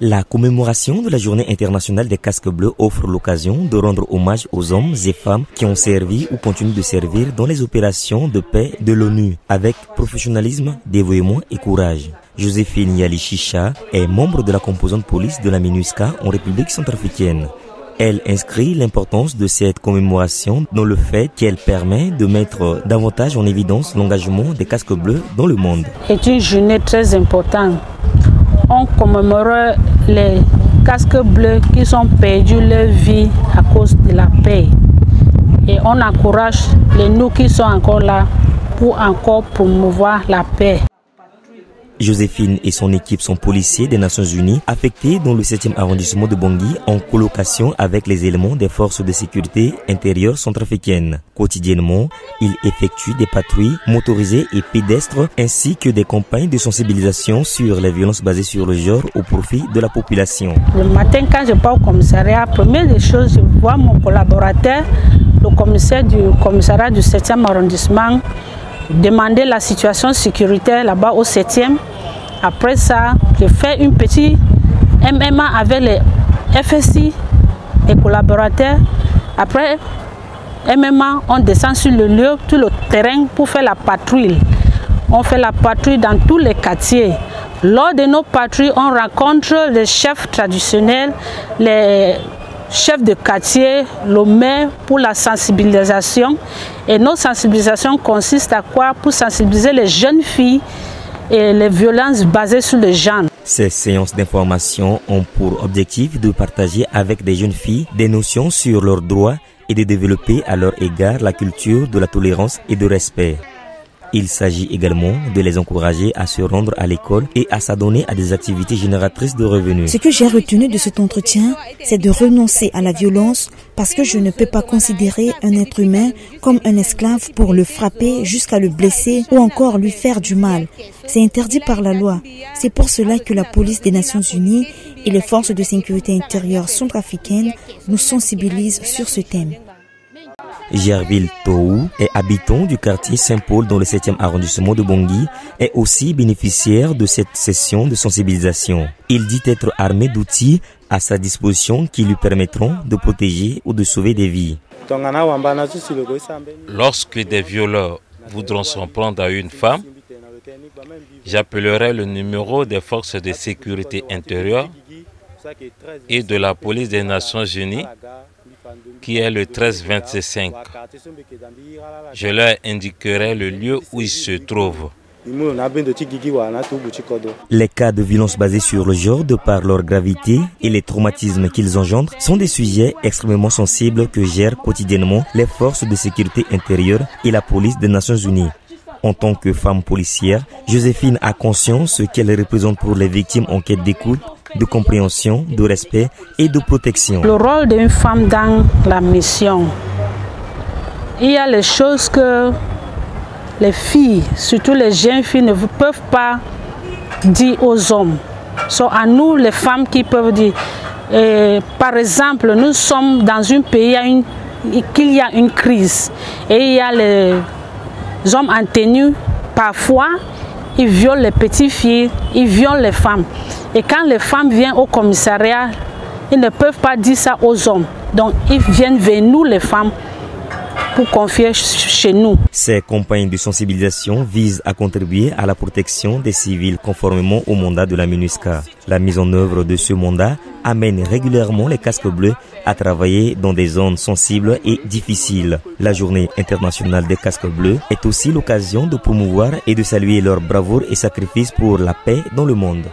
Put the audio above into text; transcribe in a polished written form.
La commémoration de la Journée internationale des casques bleus offre l'occasion de rendre hommage aux hommes et femmes qui ont servi ou continuent de servir dans les opérations de paix de l'ONU avec professionnalisme, dévouement et courage. Joséphine Yali Chicha est membre de la composante police de la MINUSCA en République centrafricaine. Elle inscrit l'importance de cette commémoration dans le fait qu'elle permet de mettre davantage en évidence l'engagement des casques bleus dans le monde. C'est une journée très importante. On commémore les casques bleus qui ont perdu leur vie à cause de la paix. Et on encourage nous qui sont encore là pour encore promouvoir la paix. Joséphine et son équipe sont policiers des Nations Unies affectés dans le 7e arrondissement de Bangui en colocation avec les éléments des forces de sécurité intérieures centrafricaines. Quotidiennement, ils effectuent des patrouilles motorisées et pédestres ainsi que des campagnes de sensibilisation sur les violences basées sur le genre au profit de la population. Le matin, quand je pars au commissariat, première des choses, je vois mon collaborateur, le commissaire du commissariat du 7e arrondissement, demander la situation sécuritaire là-bas au 7e. Après ça, je fais une petite MMA avec les FSI et collaborateurs. Après MMA, on descend sur le lieu, tout le terrain pour faire la patrouille. On fait la patrouille dans tous les quartiers. Lors de nos patrouilles, on rencontre les chefs traditionnels, les chef de quartier, le maire pour la sensibilisation. Et nos sensibilisations consistent à quoi? Pour sensibiliser les jeunes filles et les violences basées sur le genre. Ces séances d'information ont pour objectif de partager avec des jeunes filles des notions sur leurs droits et de développer à leur égard la culture de la tolérance et du respect. Il s'agit également de les encourager à se rendre à l'école et à s'adonner à des activités génératrices de revenus. Ce que j'ai retenu de cet entretien, c'est de renoncer à la violence parce que je ne peux pas considérer un être humain comme un esclave pour le frapper jusqu'à le blesser ou encore lui faire du mal. C'est interdit par la loi. C'est pour cela que la police des Nations Unies et les forces de sécurité intérieure centrafricaines nous sensibilisent sur ce thème. Gerville Tohou est habitant du quartier Saint-Paul dans le 7e arrondissement de Bangui est aussi bénéficiaire de cette session de sensibilisation. Il dit être armé d'outils à sa disposition qui lui permettront de protéger ou de sauver des vies. Lorsque des violeurs voudront s'en prendre à une femme, j'appellerai le numéro des forces de sécurité intérieure et de la police des Nations Unies qui est le 1325. Je leur indiquerai le lieu où ils se trouvent. Les cas de violence basés sur le genre, de par leur gravité et les traumatismes qu'ils engendrent, sont des sujets extrêmement sensibles que gèrent quotidiennement les forces de sécurité intérieure et la police des Nations Unies. En tant que femme policière, Joséphine a conscience qu'elle représente pour les victimes en quête d'écoute, de compréhension, de respect et de protection. Le rôle d'une femme dans la mission. Il y a les choses que les filles, surtout les jeunes filles, ne peuvent pas dire aux hommes. Ce sont à nous, les femmes, qui peuvent dire. Par exemple, nous sommes dans un pays qu'il y a une crise. Et il y a les hommes en tenue, parfois, ils violent les petites filles, ils violent les femmes. Et quand les femmes viennent au commissariat, ils ne peuvent pas dire ça aux hommes. Donc ils viennent vers nous, les femmes, pour confier chez nous. Ces campagnes de sensibilisation visent à contribuer à la protection des civils conformément au mandat de la MINUSCA. La mise en œuvre de ce mandat amène régulièrement les casques bleus à travailler dans des zones sensibles et difficiles. La Journée internationale des casques bleus est aussi l'occasion de promouvoir et de saluer leur bravoure et sacrifice pour la paix dans le monde.